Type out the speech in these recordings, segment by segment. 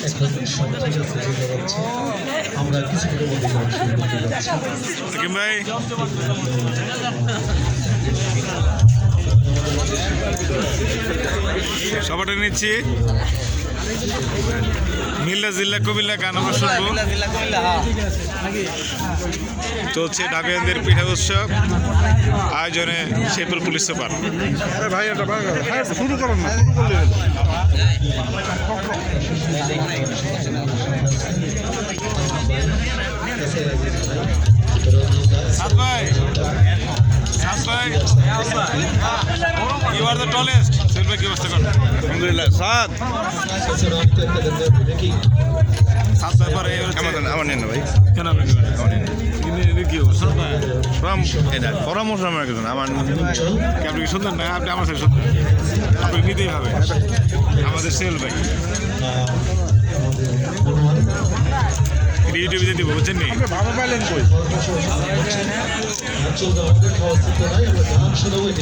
এখন সময় আছে যেতে যাচ্ছে আমরা কিছুক্ষণের মধ্যে গান শুরু করতে যাচ্ছি সাকিব ভাই সবাটা নিচ্ছি মিল্লা জিল্লা কুমিল্লা গান আমরা শুনবো চলছে ঢাবিয়ানদের পিঠা উৎসব আয়োজনে শেরপুর পুলিশ সুপার ভাই এটা শুরু করেন না সাদ ভাই you are the tallest cell ভাই কি অবস্থা করেন আলহামদুলিল্লাহ সাদ সাদ ভাই পরে আমার নেন না ভাই কেন আপনি কি অবস্থা পরামর্শ আমার কিছু না আমার আপনি কি সুন্দর না আপনি আমার সাথে সুন্দর আপনি নিতেই হবে আমাদের সেল ভাই ইউটিউবে দিয়ে দিব বুঝছেন নি ভালো পাইলেন কই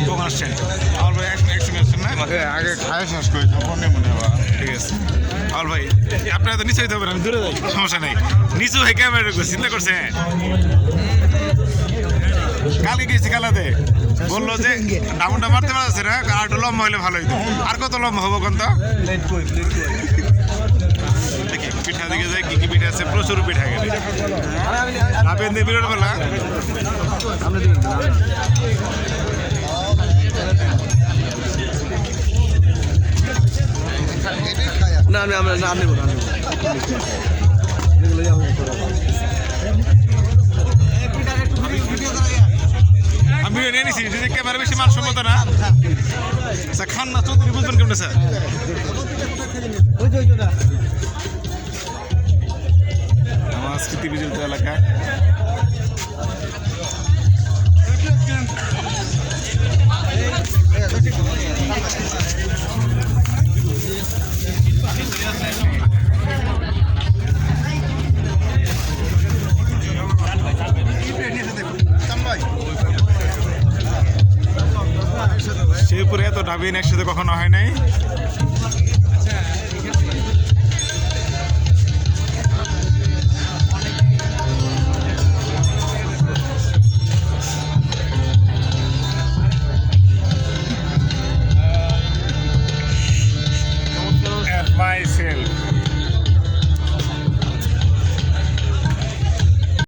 কখন আসছেন আমার ভাই একসঙ্গে আসছেন না আমাকে আগে খায় শেষ করে তখন মনে হয় ঠিক আছে আমার ভাই আপনারা তো নিচে হইতে পারেন আমি দূরে যাই সমস্যা নেই নিচু হয়ে ক্যামেরা ঢুকবো চিন্তা করছেন কালকে গেছি খেলাতে বললো যে ডাউনটা মারতে পারছে না আর একটু লম্বা হলে ভালো হইতো আর কত লম্বা হবো কোন তো দেখি পিঠা দিকে যাই কি কি পিঠা আছে প্রচুর পিঠা গেলে আপনি বিরোধ বলা না আমি আমরা না নেব না আমি নিয়ে নিছি যদি ক্যামেরা বেশি মান সম্মত না স্যার খান না চৌধুরী বুঝবেন কেমন স্যার আমার স্মৃতি বিজড়িত এলাকা শেরপুরে এত ঢাবিয়ান একসাথে কখনো হয় নাই